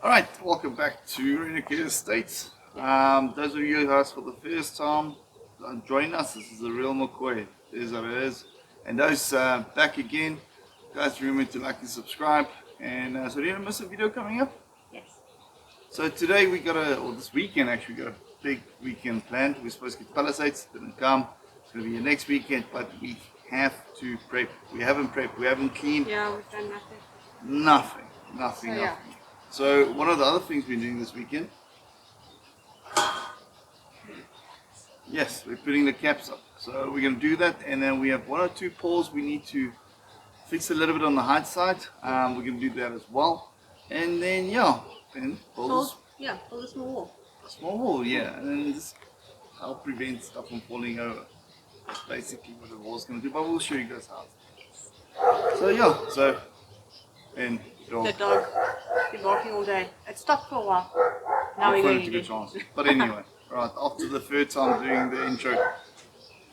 Alright, welcome back to Renegade Estates. Those of you guys for the first time, join us. This is the real McCoy. There's what it is. And those back again, guys, remember to like and subscribe. And so you don't miss a video coming up? Yes. So today we got this weekend actually, we got a big weekend planned. We're supposed to get Palisades, didn't come. It's going to be the next weekend, but we have to prep. We haven't prepped, we haven't cleaned. Yeah, we've done nothing. Nothing. Yeah. So one of the other things we're doing this weekend, yes, we're putting the caps up. So we're going to do that, and then we have one or two poles we need to fix a little bit on the height side. We're going to do that as well. And then, build a small wall. a small wall, yeah. And then just help prevent stuff from falling over. That's basically what the wall's going to do, but we'll show you guys how. So, and The dog been barking all day. It stopped for a while. Now we're going to get a chance. But anyway, right, after the third time doing the intro,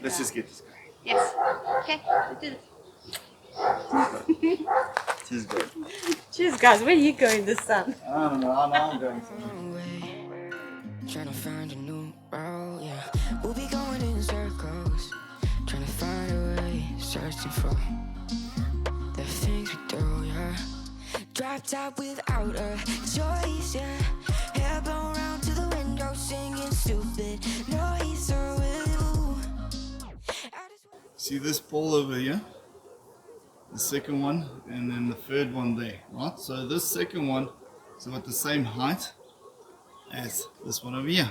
let's just get this going. Yes. Okay, let's do this. Cheers, guys. Cheers, guys. Where are you going this sun? I don't know, I'm going somewhere. Trying to find a new route, yeah. We'll be going in circles, trying to find a way, searching for the things we do, yeah. Drop top without a choice, yeah. Hair blown round to the window, singing stupid noise with you. See this pole over here? The second one, and then the third one there, right? So this second one is about the same height as this one over here.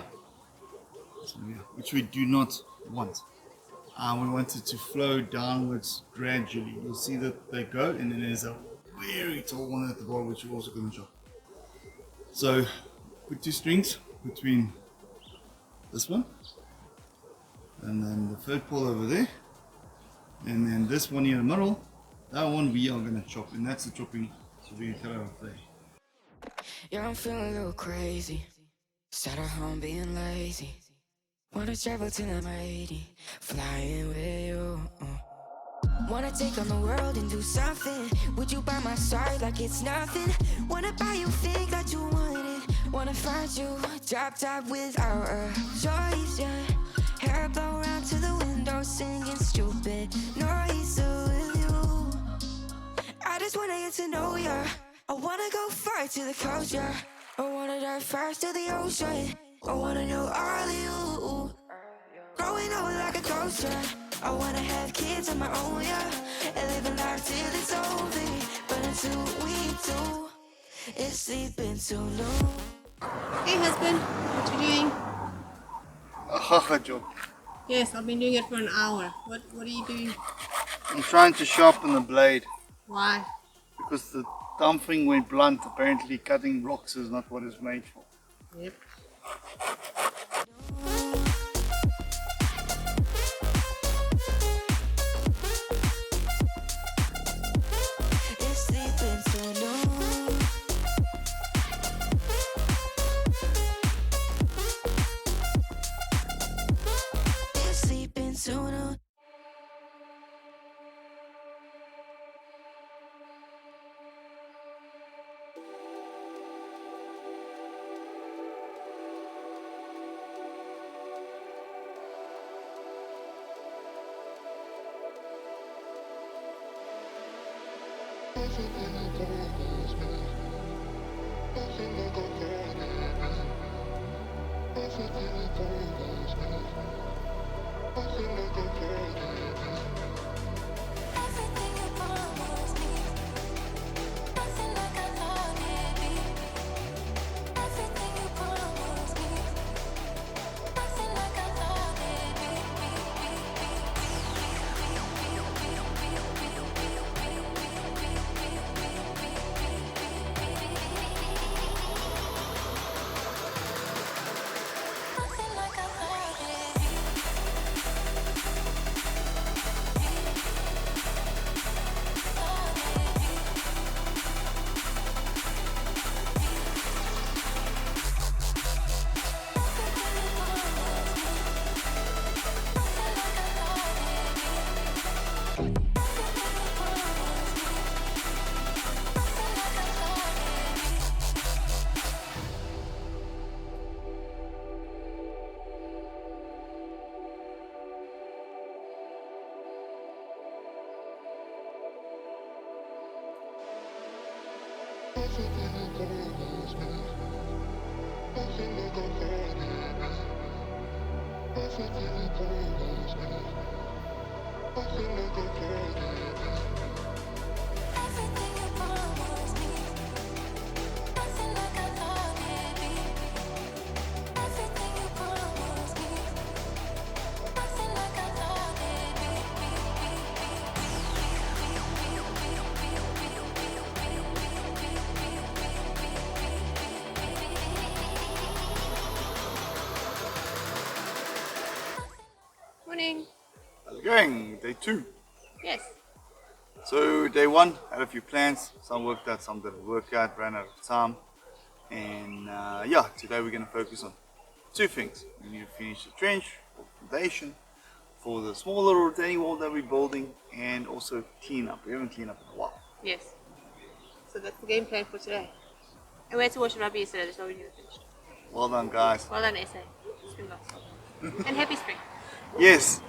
Which we do not want. We want it to flow downwards gradually. You'll see that they go, and then there's a very tall one at the bottom, which we're also going to chop. So put two strings between this one and then the third pole over there, and then this one here in the middle. That one we are going to chop, and that's the chopping, so we can cut it off there. Yeah, I'm feeling a little crazy. Sat at home being lazy. Wanna travel till I'm 80, flying with you. Wanna take on the world and do something. Would you by my side like it's nothing? Wanna buy you think that you want it. Wanna find you, drop top without a choice, yeah. Hair blow round to the window, singing stupid noise with you. I just wanna get to know ya. I wanna go far to the coast, yeah. I wanna dive first to the ocean. I wanna know all of you. Growing up like a ghost, yeah. I wanna have kids of my own, yeah. And live a life till it's over. But until we do, it's sleeping too long. Hey, husband. What you doing? A job. Yes, I've been doing it for an hour. What are you doing? I'm trying to sharpen the blade Why? because the dumb thing went blunt. Apparently cutting rocks is not what it's made for. Yep. It's sleeping too long. It's sleeping too long. Morning. How's it going? Day 2. Yes. So day 1, had a few plans. Some worked out, some didn't work out, ran out of time. And yeah, today we're going to focus on 2 things. We need to finish the trench or foundation for the small little retaining wall that we're building, and also clean up. We haven't cleaned up in a while. Yes. So that's the game plan for today. And we had to wash the rubber yesterday, so we need to finish. Well done, guys. Well done, SA. Spring lots. And happy spring. Yes.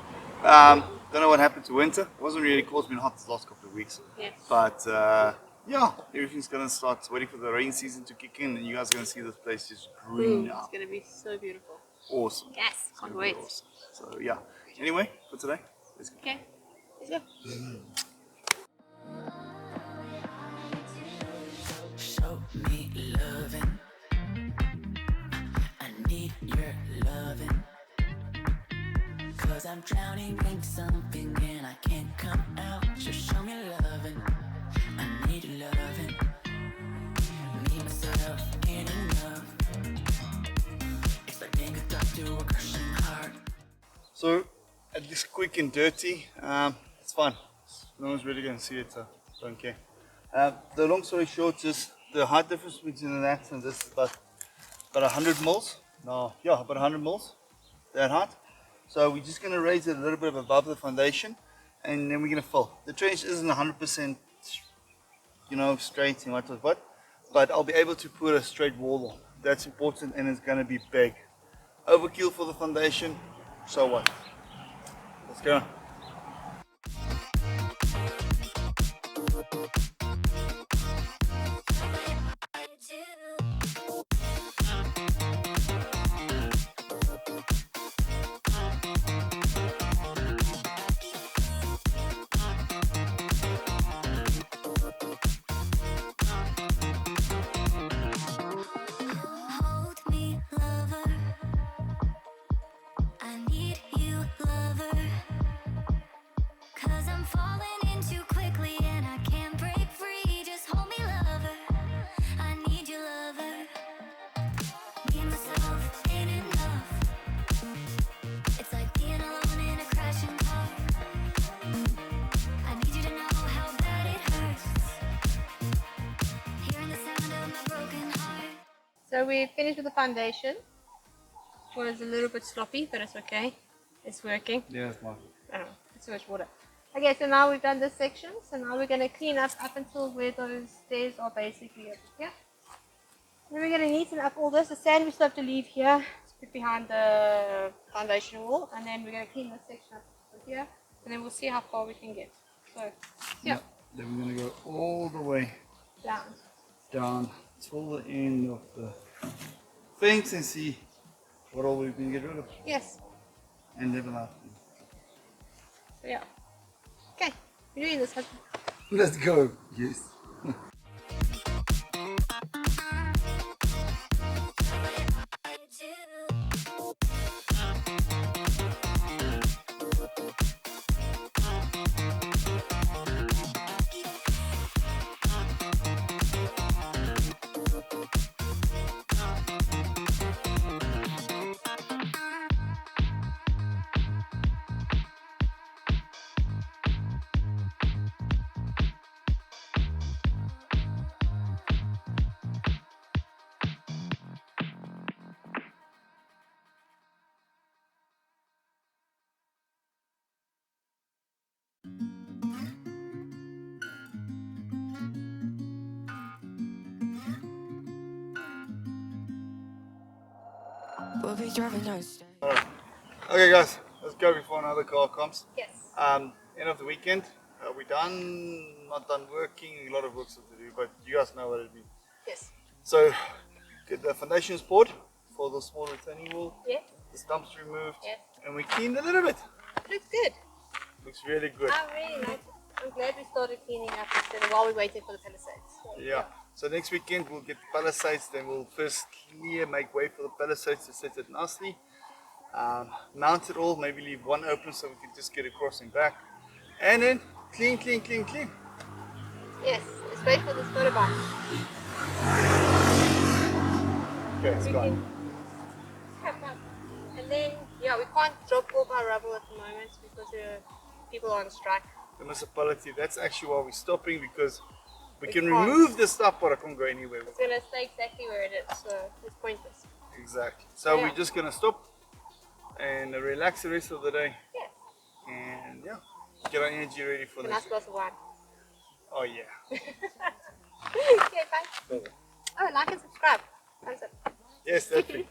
Don't know what happened to winter. It wasn't really cold. It's been hot the last couple of weeks. Yes. But yeah, everything's gonna start waiting for the rain season to kick in, and you guys are gonna see this place just green It's up. going to be so beautiful. Awesome. Yes, It's can't gonna be wait. awesome. So yeah. Anyway, for today, let's go. Okay, let's go. Show me loving. I need your loving. Cause I'm drowning in something and I can't come out. Just show me loving. I need loving. Me, myself, ain't enough. It's like being a doctor to a crushing heart. So at least quick and dirty, it's fine. No one's really gonna see it, so don't care. The long story short is the height difference between that and this is about 100 mils. No, yeah, about 100 mils. That height. So we're just gonna raise it a little bit above the foundation, and then we're gonna fill. The trench isn't 100%, you know, straight and what, but I'll be able to put a straight wall on. That's important, and it's gonna be big. Overkill for the foundation. So what? Let's go. Hold me, lover. I need you, lover. Cause I'm falling in too quickly and I can't break free. Just hold me, lover. I need you, lover. Me, myself, ain't enough. It's like being alone in a crashing car. I need you to know how bad it hurts. Hearing the sound of my broken heart. So we finished with the foundation. It was a little bit sloppy, but it's okay. It's working. Yeah, it's mine. Oh, it's too much water. Okay, so now we've done this section. So now we're going to clean up until where those stairs are basically over here. Then we're going to neaten up all this. The sand we still have to leave here to put behind the foundation wall. And then we're going to clean this section up over here. And then we'll see how far we can get. So, yeah, Then we're gonna go all the way down. till the end of the fence and see what all we can get rid of Yes. and level out. So, yeah. Okay, we're doing this. husband. Let's go. Yes. We'll be driving downstairs. Okay, guys, let's go before another car comes. Yes. End of the weekend, we're done. Not done working. A lot of work still to do, but you guys know what it means. Yes. So, get the foundations poured for the small retaining wall. Yes. The stumps removed. Yes. And we cleaned a little bit. Looks good. Looks really good. I really like it. I'm glad we started cleaning up instead of while we're waiting for the palisades. So, Yeah. So next weekend we'll get the palisades, then we'll first clear, make way for the palisades to set it nicely. Mount it all, maybe leave one open so we can just get across and back. And then clean, clean, clean, clean. Yes, let's wait for this motorbike. Okay, it's gone. And then, yeah, we can't drop all our rubble at the moment because people are on strike. The municipality, that's actually why we're stopping, because we can can't. remove the stuff but it can't go anywhere. It's going to stay exactly where it is, so it's pointless. Exactly. So Yeah. we're just gonna stop and relax the rest of the day. Yes. And yeah, get our energy ready for A this. nice glass of wine. Oh yeah. Okay, bye. Oh, like and subscribe. Thumbs up. Yes, definitely.